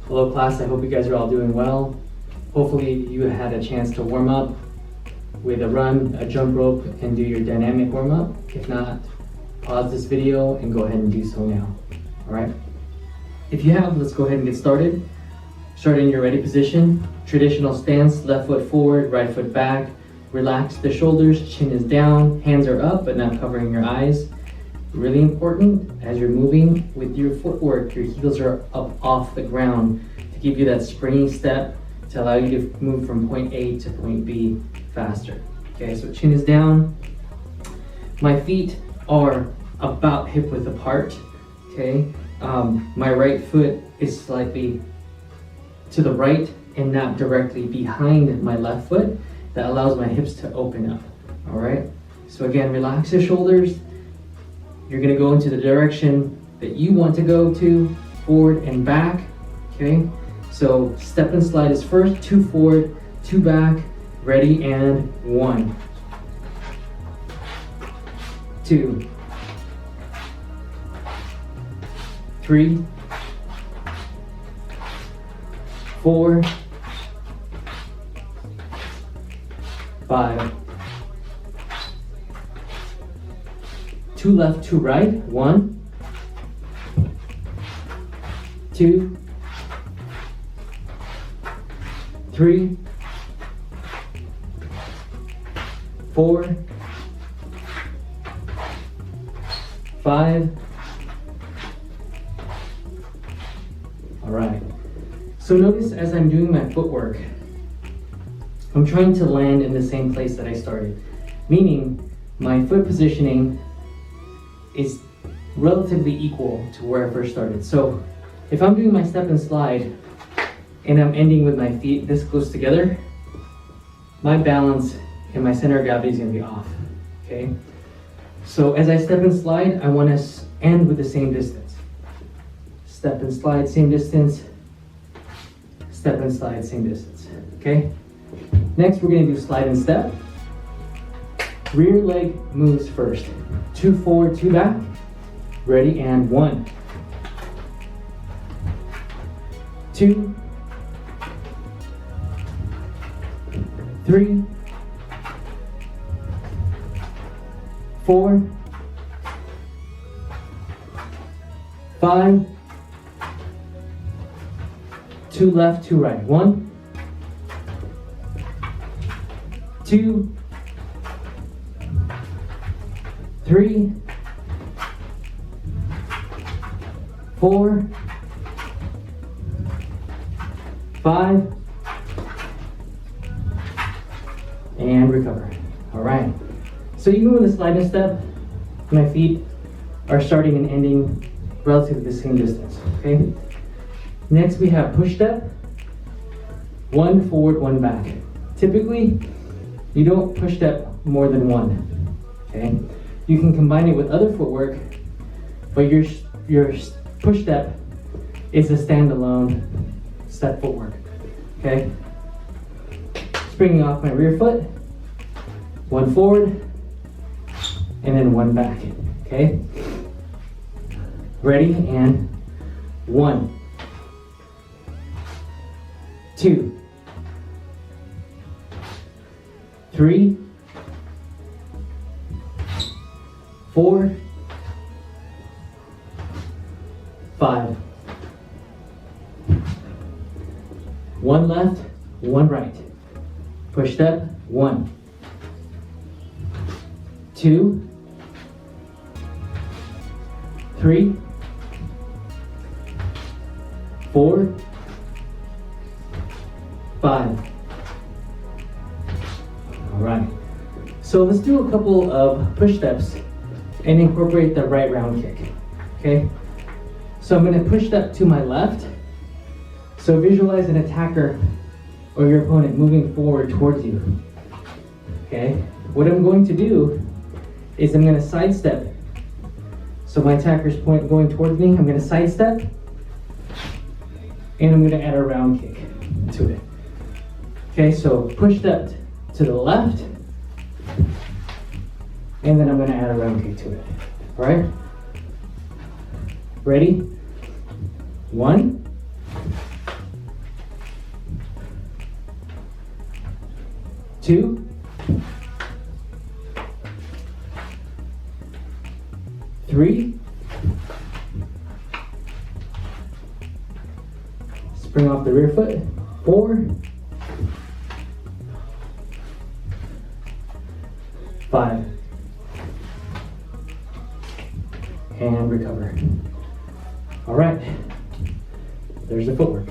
Hello class, I hope you guys are all doing well. Hopefully you had a chance to warm up with a run, a jump rope, and do your dynamic warm up. If not, pause this video and go ahead and do so now. All right? If you have, let's go ahead and get started. Start in your ready position. Traditional stance, left foot forward, right foot back. Relax the shoulders, chin is down, hands are up but not covering your eyes. Really important, as you're moving with your footwork, your heels are up off the ground to give you that springy step to allow you to move from point A to point B faster. Okay, so chin is down. My feet are about hip width apart. Okay, my right foot is slightly to the right and not directly behind my left foot. That allows my hips to open up. All right, so again, relax your shoulders. You're gonna go into the direction that you want to go to, forward and back, okay? So step and slide is first, 2 forward, 2 back, ready, and 1, 2, 3, 4, 5, 2 left, 2 right, 1, 2, 3, 4, 5. All right. So notice as I'm doing my footwork, I'm trying to land in the same place that I started, meaning my foot positioning is relatively equal to where I first started. So if I'm doing my step and slide and I'm ending with my feet this close together, my balance and my center of gravity is gonna be off, okay? So as I step and slide, I wanna end with the same distance. Step and slide, same distance. Step and slide, same distance, okay? Next, we're gonna do slide and step. Rear leg moves first. 2 forward, 2 back. Ready, and 1, 2, 3, 4, 5, 2 left, 2 right. 1, 2, 3, 4, 5, and recover. All right. So even with a slide and step, my feet are starting and ending relatively the same distance. Okay. Next we have push step. 1 forward, 1 back. Typically, you don't push step more than 1. Okay. You can combine it with other footwork, but your push step is a standalone step footwork, okay? Springing off my rear foot, 1 forward, and then 1 back, okay? Ready, and 1, 2, 3, 4, 5. 1 left, 1 right. Push step, 1, 2, 3, 4, 5. All right. So let's do a couple of push steps and incorporate the right round kick, okay? So I'm gonna push step to my left. So visualize an attacker or your opponent moving forward towards you, okay? What I'm going to do is I'm gonna sidestep. So my attacker's going towards me, I'm gonna sidestep, and I'm gonna add a round kick to it. Okay, so push step to the left, and then I'm gonna add a round kick to it. All right? Ready? 1, 2, 3, spring off the rear foot, 4, 5, and recover. All right, there's the footwork.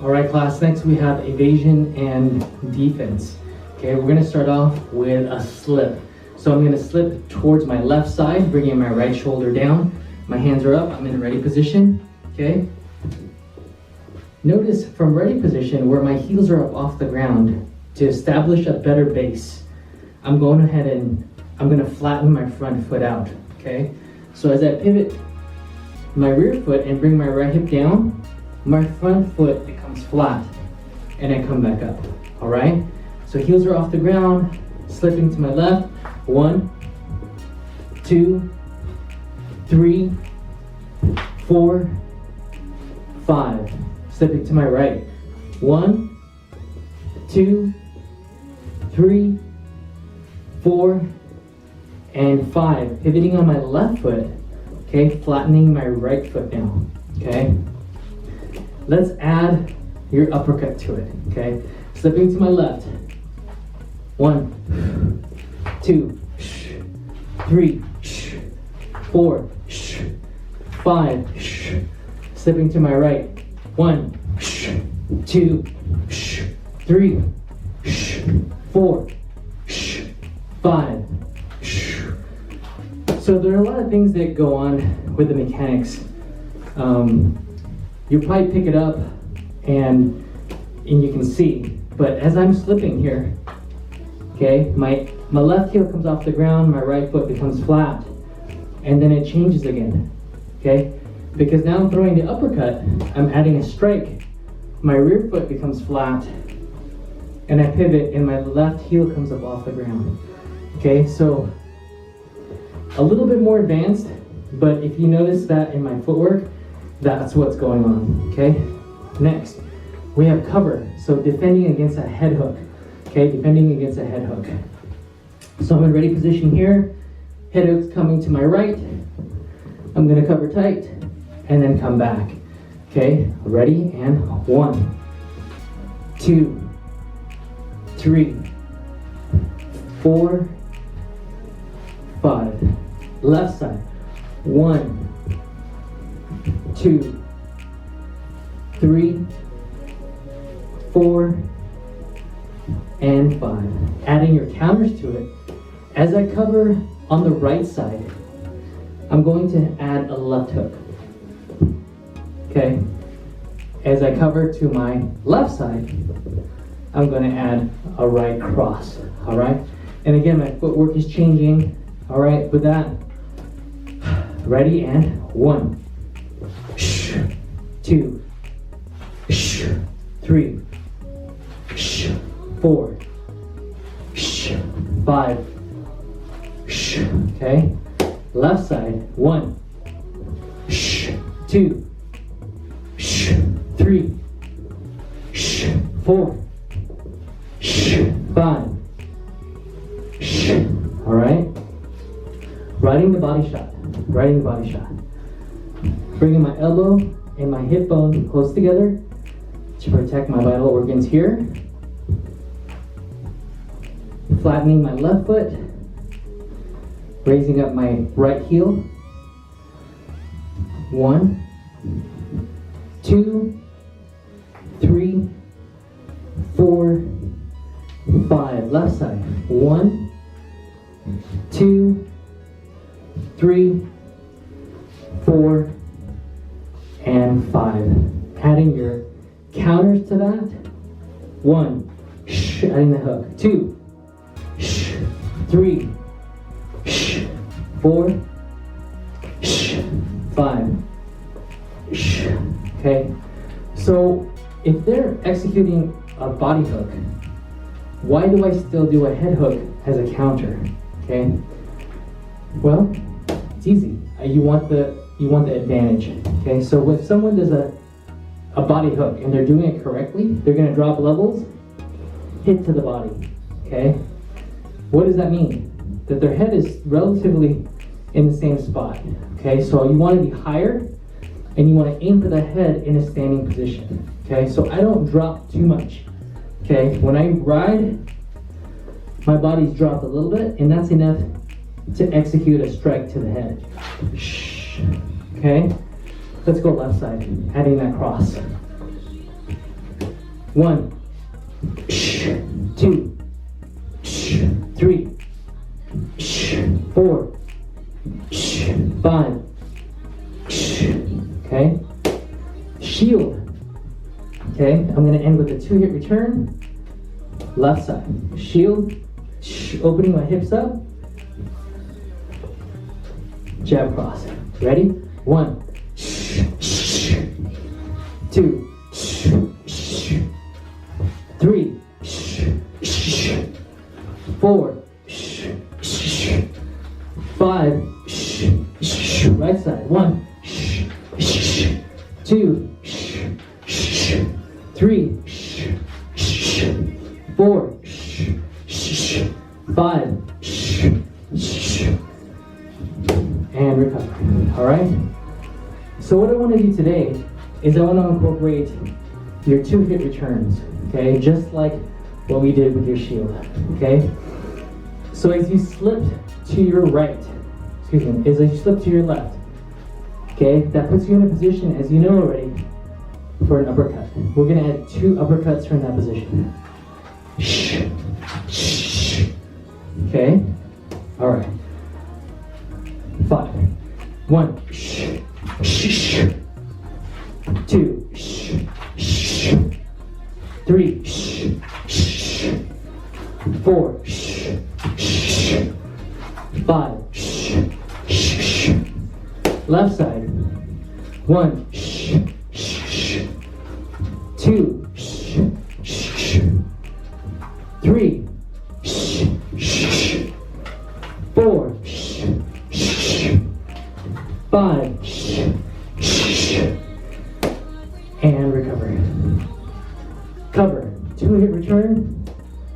All right, class, next we have evasion and defense. Okay, we're gonna start off with a slip. So I'm gonna slip towards my left side, bringing my right shoulder down. My hands are up, I'm in a ready position, okay? Notice from ready position where my heels are up off the ground to establish a better base. I'm going ahead and I'm gonna flatten my front foot out, okay? So as I pivot my rear foot and bring my right hip down, my front foot becomes flat and I come back up, all right? So heels are off the ground, slipping to my left. 1, 2, 3, 4, 5. Slipping to my right. 1, 2, 3, 4, and 5. Pivoting on my left foot, okay? Flattening my right foot now, okay? Let's add your uppercut to it, okay? Slipping to my left. 1, 2, 3, 4, 5. Slipping to my right. 1, 2, 3, 4, 5. So there are a lot of things that go on with the mechanics. You'll probably pick it up and you can see, but as I'm slipping here, okay, my left heel comes off the ground, my right foot becomes flat, and then it changes again, okay? Because now I'm throwing the uppercut, I'm adding a strike, my rear foot becomes flat, and I pivot and my left heel comes up off the ground, okay? So a little bit more advanced, but if you notice that in my footwork, that's what's going on, okay? Next, we have cover, so defending against a head hook. Okay, defending against a head hook. So I'm in ready position here. Head hook's coming to my right. I'm gonna cover tight and then come back. Okay, ready? And 1, 2, 3, 4, 5. Left side. 1, 2, 3, 4, and 5. Adding your counters to it. As I cover on the right side, I'm going to add a left hook. Okay. As I cover to my left side, I'm going to add a right cross. All right. And again, my footwork is changing. All right. With that, ready, and 1, 2, 3, 4, 5. Okay. Left side. 1, 2, 3, 4, 5. All right. Riding the body shot. Riding the body shot. Bringing my elbow and my hip bone close together to protect my vital organs here. Flattening my left foot, raising up my right heel. 1, 2, 3, 4, 5. Left side. 1, 2, 3, 4, and 5. Adding your counters to that. 1, adding the hook. 2, 3, 4, 5. Okay, so if they're executing a body hook, why do I still do a head hook as a counter? Okay, well, it's easy. You want the advantage. Okay, so if someone does a a body hook and they're doing it correctly, they're gonna drop levels, hit to the body, okay? What does that mean? That their head is relatively in the same spot, okay? So you wanna be higher and you wanna aim for the head in a standing position, okay? So I don't drop too much, okay? When I ride, my body's dropped a little bit and that's enough to execute a strike to the head, okay? Let's go left side, adding that cross. 1, 2, 3, 4, 5. Okay? Shield. Okay, I'm gonna end with a 2-hit return. Left side. Shield. Opening my hips up. Jab cross. Ready? 1, 2, 3, 4, 5. Right side. 1, 2, 3, 4, 5. And recover. All right? So what I want to do today is I want to incorporate your 2-hit returns, okay? Just like what we did with your shield, okay? So as you slip to your right, as you slip to your left, okay? That puts you in a position, as you know already, for an uppercut. We're gonna add 2 uppercuts from that position. Okay? All right. 5. 1, 2, 3, 4, 5. Left side. 1, 2, 3, 4, 5. And recover. Cover. 2-hit return.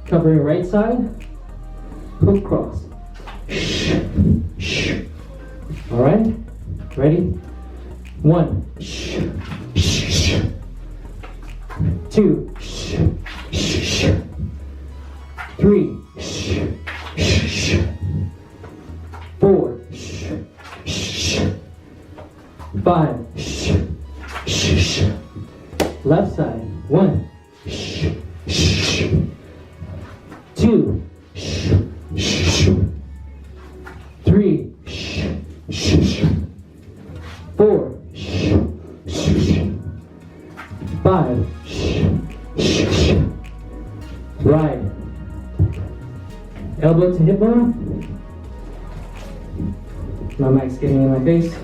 Covering right side. Hook cross. All right. Ready? 1, 2, 3, 4, 5. Left side. 1, 2, 3, 4, 5. Right. Elbow to hip bone. My mic's getting in my face.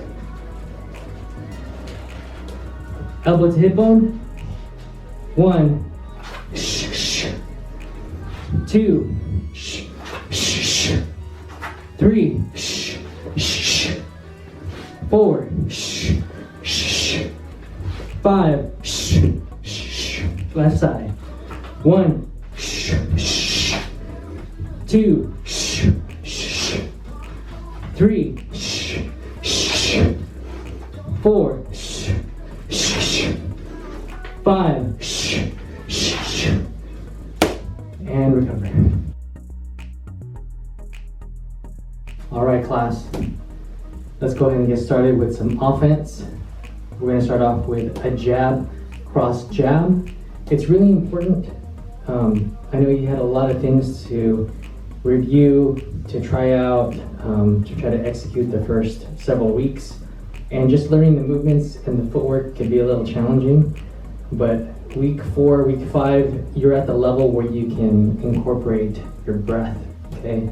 Elbow to hip bone. 1, 2, 3, 4, 5. Left side. 1, 2, 3, 4, 5. And recover. All right, class. Let's go ahead and get started with some offense. We're going to start off with a jab, cross jab. It's really important. I know you had a lot of things to review, to try out, to try to execute the first several weeks. And just learning the movements and the footwork can be a little challenging. But week 4, week 5, you're at the level where you can incorporate your breath, okay?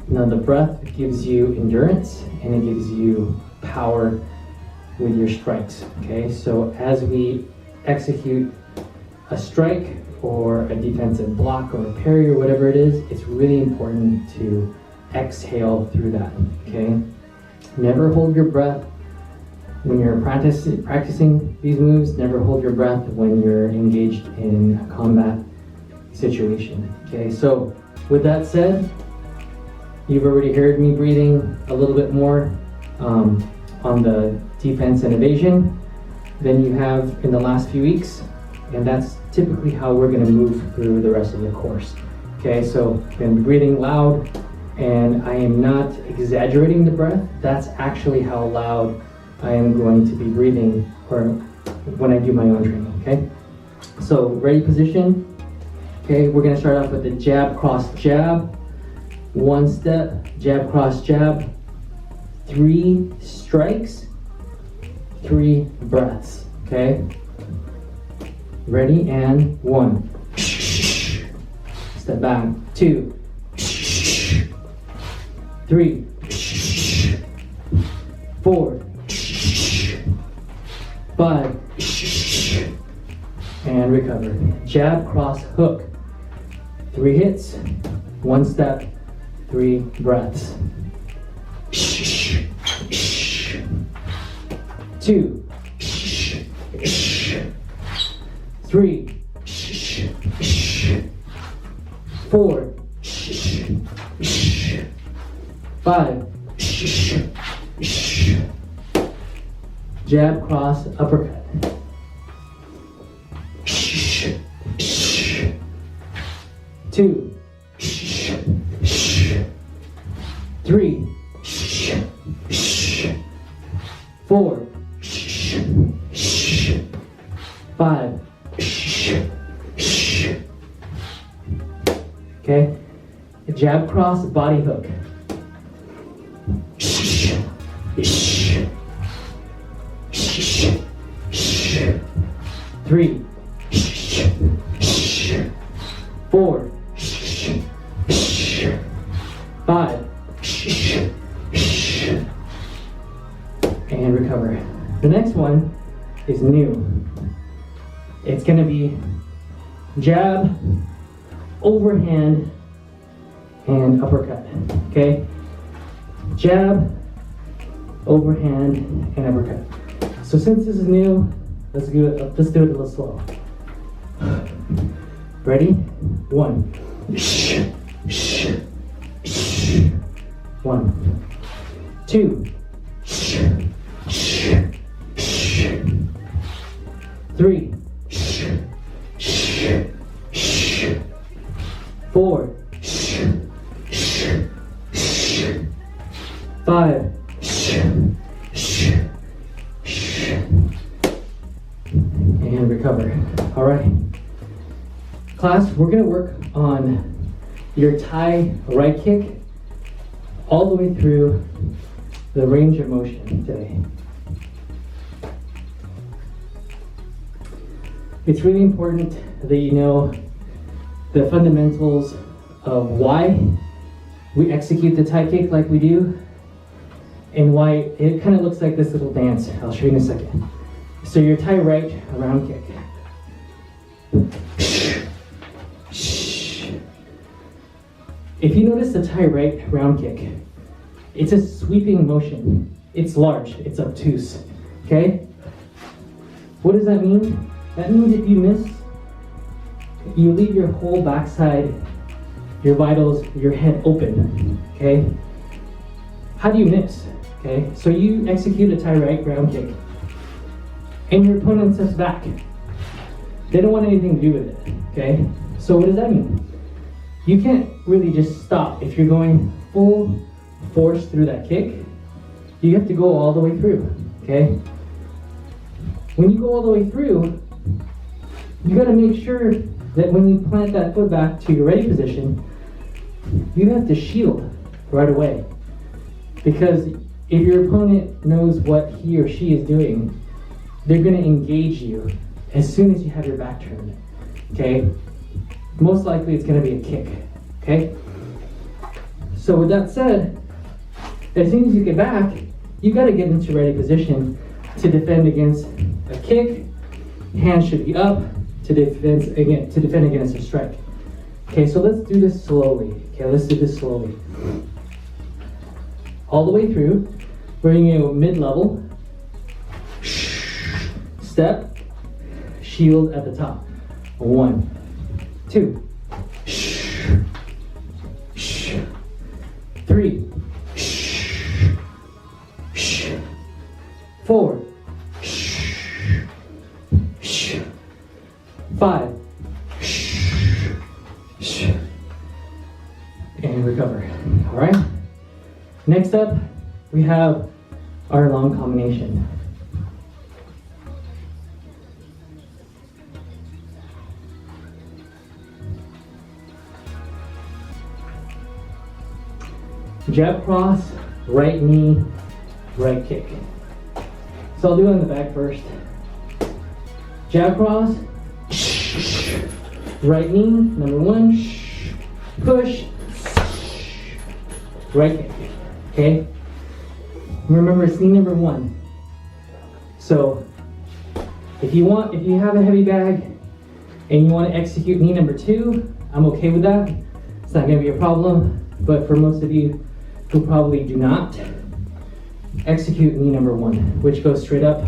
Now the breath gives you endurance and it gives you power with your strikes, okay? So as we execute a strike or a defensive block or a parry or whatever it is, it's really important to exhale through that, okay? Never hold your breath when you're practicing these moves, never hold your breath when you're engaged in a combat situation. Okay, so with that said, you've already heard me breathing a little bit more on the defense and evasion than you have in the last few weeks, and that's typically how we're going to move through the rest of the course. Okay, so I'm going to be breathing loud, and I am not exaggerating the breath. That's actually how loud I am going to be breathing or when I do my own training. Okay, so ready position. Okay, we're going to start off with the jab, cross, jab. One step, jab, cross, jab. 3 strikes, 3 breaths. Okay, ready, and 1. Step back. 2. 3. 4. 5. And recover. Jab, cross, hook. 3 hits, 1 step, 3 breaths. 2. 3. 4. 5. Jab, cross, uppercut. 2. 3. 4. 5. Okay. Jab, cross, body hook. 3. 4. 5. And recover. The next one is new. It's going to be jab, overhand, and uppercut. Okay? Jab, overhand, and uppercut. So since this is new, let's do it a little slow. Ready? 1. 1. 2. 3. 4. 5. And recover. All right. Class, we're going to work on your Thai right kick all the way through the range of motion today. It's really important that you know the fundamentals of why we execute the Thai kick like we do and why it kind of looks like this little dance. I'll show you in a second. So your Thai right round kick. If you notice the Thai right round kick, it's a sweeping motion. It's large, it's obtuse, okay? What does that mean? That means if you miss, you leave your whole backside, your vitals, your head open, okay? How do you miss, okay? So you execute a Thai right round kick, and your opponent steps back. They don't want anything to do with it, okay? So what does that mean? You can't really just stop. If you're going full force through that kick, you have to go all the way through, okay? When you go all the way through, you gotta make sure that when you plant that foot back to your ready position, you have to shield right away. Because if your opponent knows what he or she is doing, they're gonna engage you as soon as you have your back turned, okay? Most likely it's gonna be a kick, okay? So with that said, as soon as you get back, you gotta get into ready position to defend against a kick. Hands should be up to defend against a strike. Okay, so let's do this slowly. Okay, let's do this slowly. All the way through, we're gonna go mid-level, step, shield at the top. 1, 2, 3, 4, 5, and recover. All right. Next up, we have our long combination. Jab cross, right knee, right kick. So I'll do it on the back first. Jab cross, right knee, number 1, push, right kick, okay? Remember, it's knee number 1. So if you have a heavy bag and you want to execute knee number 2, I'm okay with that. It's not gonna be a problem, but for most of you who probably do not, execute knee number 1, which goes straight up.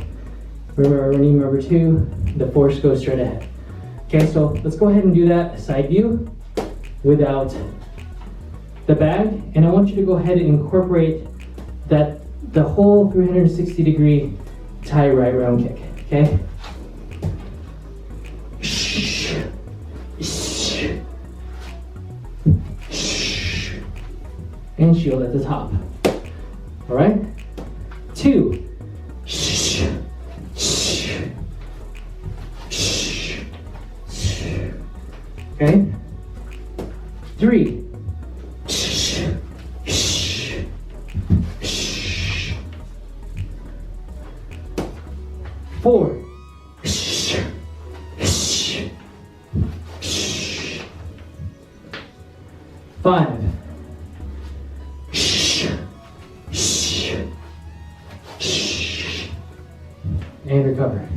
Remember, knee number 2, the force goes straight ahead. Okay, so let's go ahead and do that side view without the bag, and I want you to go ahead and incorporate the whole 360-degree tie right round kick, okay? And shield at the top. All right? 2. Okay? 3. 4. 5. And recover.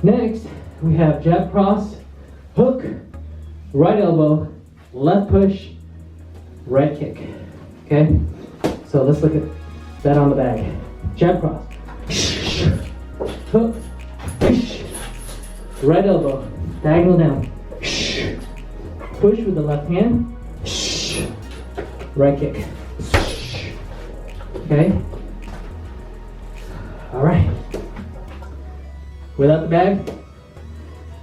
Next, we have jab cross, hook, right elbow, left push, right kick. Okay? So let's look at that on the bag. Jab cross, hook, right elbow, diagonal down, push with the left hand, right kick. Okay? All right. Without the bag,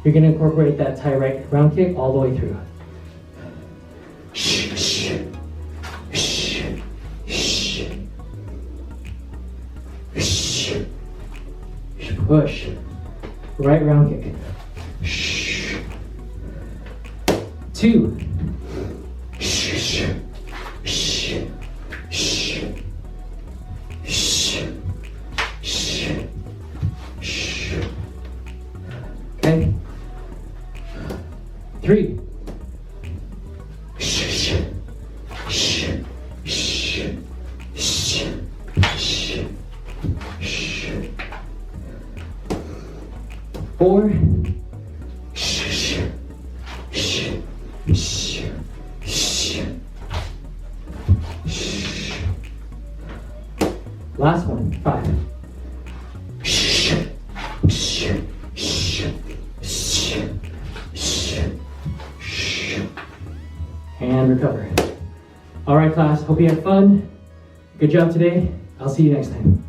you're going to incorporate that tie right round kick all the way through. Push. Right round kick. 2. 3. 4. Last one, 5. And recover. All right, class, hope you had fun. Good job today. I'll see you next time.